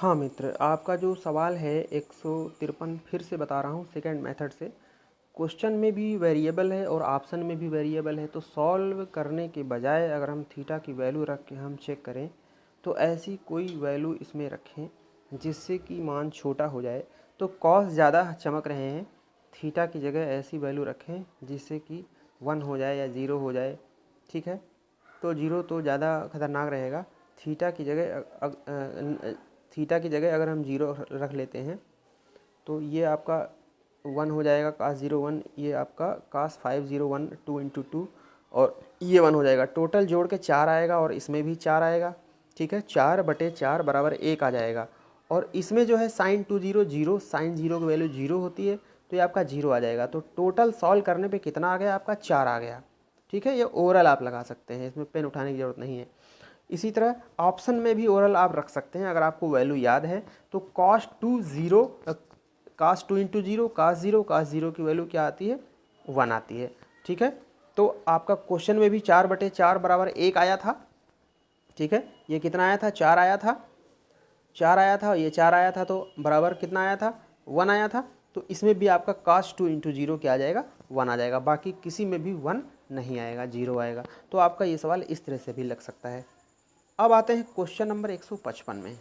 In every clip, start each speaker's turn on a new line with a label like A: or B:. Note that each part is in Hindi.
A: हाँ मित्र, आपका जो सवाल है 153 फिर से बता रहा हूँ सेकंड मेथड से। क्वेश्चन में भी वेरिएबल है और ऑप्शन में भी वेरिएबल है, तो सॉल्व करने के बजाय अगर हम थीटा की वैल्यू रख के हम चेक करें तो ऐसी कोई वैल्यू इसमें रखें जिससे कि मान छोटा हो जाए। तो कॉस ज़्यादा चमक रहे हैं, थीटा की जगह ऐसी वैल्यू रखें जिससे कि 1 हो जाए या 0 हो जाए। ठीक है, तो 0 तो ज़्यादा खतरनाक रहेगा। थीटा की जगह थीटा की जगह अगर हम 0 रख लेते हैं तो ये आपका 1 हो जाएगा कास 0 1, ये आपका कास 501 2 × 2 और ये 1 हो जाएगा। टोटल जोड़ के 4 आएगा और इसमें भी 4 आएगा। ठीक है, 4/4 बराबर 1 आ जाएगा। और इसमें जो है साइन 2 0 0, साइन 0 की वैल्यू 0 होती है, तो ये आपका 0 आ जाएगा। तो टोटल सॉल्व करने पे कितना आ गया आपका? 4 आ गया। ठीक है, ये ओवरऑल आप लगा सकते हैं, इसमें पेन उठाने की ज़रूरत नहीं है। इसी तरह ऑप्शन में भी ओरल आप रख सकते हैं अगर आपको वैल्यू याद है। तो cos 2 0, cos 2 × 0, cos 0 की वैल्यू क्या आती है? 1 आती है। ठीक है, तो आपका क्वेश्चन में भी 4/4 बराबर 1 आया था। ठीक है, ये कितना आया था? 4 आया था, 4 आया था, ये 4 आया था, तो बराबर कितना आया था? 1 आया था। तो इसमें भी आपका cos 2 × 0 क्या आ जाएगा? 1 आ जाएगा। बाकी किसी में भी 1 नहीं आएगा, 0 आएगा। तो आपका ये सवाल इस तरह से भी लग सकता है। अब आते हैं क्वेश्चन नंबर 155 में।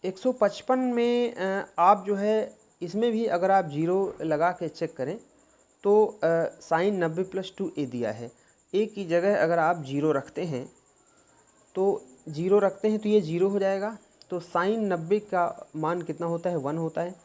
A: 155 में आप जो है इसमें भी अगर आप 0 लगा के चेक करें तो साइन 90+2a दिया है। a की जगह अगर आप 0 रखते हैं तो 0 रखते हैं तो ये 0 हो जाएगा। तो साइन 90 का मान कितना होता है? 1 होता है।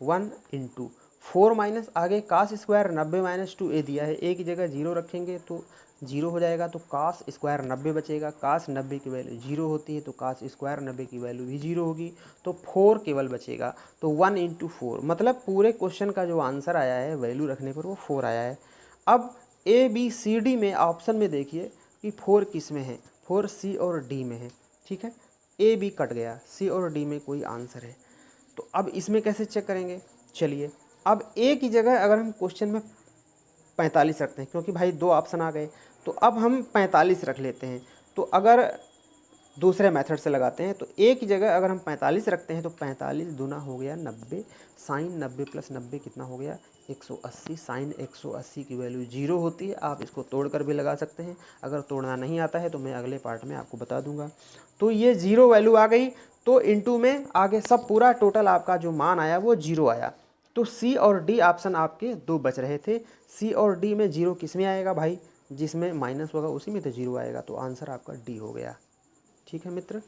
A: 1 × 4 माइनस आगे कास स्क्वायर 90-2a दिया है। a की जगह 0 रखेंगे तो 0 हो जाएगा। तो कास स्क्वायर 90 बचेगा। कास 90 की वैल्यू 0 होती है, तो कास स्क्वायर 90 की वैल्यू भी 0 होगी। तो 4 केवल बचेगा। तो 1 × 4 मतलब पूरे क्वेश्चन का जो आंसर आया है वैल्यू रखने पर वो 4 आया है। अब ABCD में ऑप्शन में देखिए कि 4 किस में है? 4 C और D में है। ठीक है, A B कट गया, C और D में कोई आंसर है। तो अब इसमें कैसे चेक करेंगे? चलिए, अब A की जगह अगर हम क्वेश्चन में 45 रखते हैं, क्योंकि भाई 2 ऑप्शन आ गए, तो अब हम 45 रख लेते हैं। तो अगर दूसरे मेथड से लगाते हैं तो A की जगह अगर हम 45 रखते हैं तो 45 दूना हो गया 90, साइन 90 + 90 कितना हो गया? 180। साइन 180 की वैल्यू 0 होती है। आप इसको तोड़ कर भी लगा सकते हैं, अगर तोड़ना नहीं आता है तो मैं अगले पार्ट में आपको बता दूंगा। तो ये 0 वैल्यू आ गई, तो इंटू में आगे सब पूरा टोटल आपका जो मान आया वो 0 आया। तो C और D ऑप्शन आपके 2 बच रहे थे। C और D में 0 किस में आएगा भाई? जिसमें माइनस होगा उसी में तो 0 आएगा। तो आंसर आपका D हो गया। ठीक है मित्र।